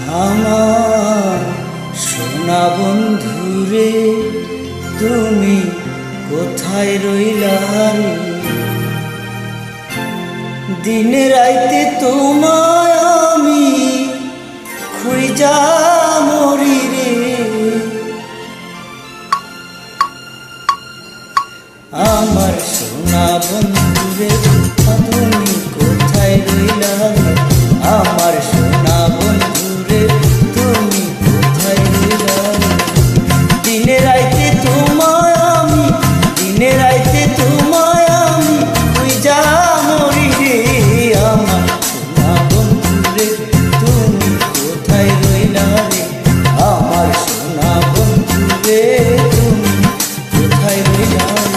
আমার সোনা বন্ধুরে তুমি কোথায় রইলা রে? দিনে রাইতে তোমায় আমি খুঁজা মরি রে। আমার সোনা বন্ধুরে তুমি কোথায় রইলা রে? আমার সোনা বন্ধুরে তুমি কোথায় রইলা রে? দিনে রাইতে তোমায় আমি, দিনে রাইতে তোমায় আমি খুঁজা মরি রে। আমার সোনা বন্ধুরে তুমি কোথায় রইলা রে? আমার সোনা বন্ধুরে তুমি কোথায় রইলা রে?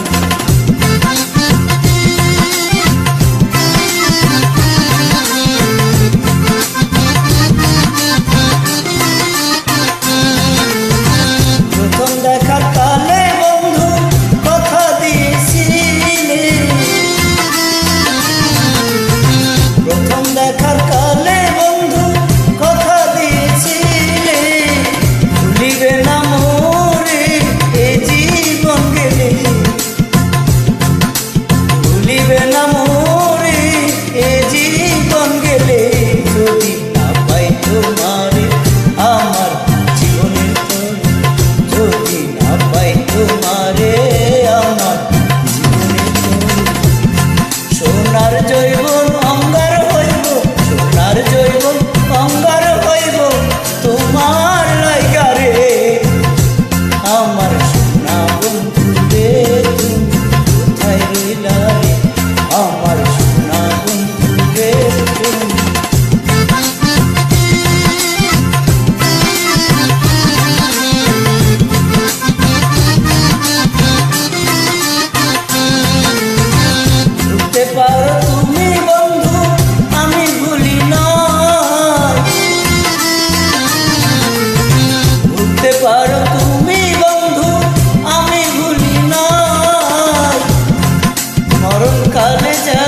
সোনার জৈবন অঙ্গার হইব, সোনার জৈবন অঙ্গার হইব তোমার লাইগা রে। আমার সোনা বন্ধুরে তুমি কোথায় রইলা রে? আমার সোনা বন্ধুরে তুমি পারো তুমি বন্ধু আমি ভুলি না, ভুলতে পারো তুমি বন্ধু আমি ভুলি না। মরণকালে যা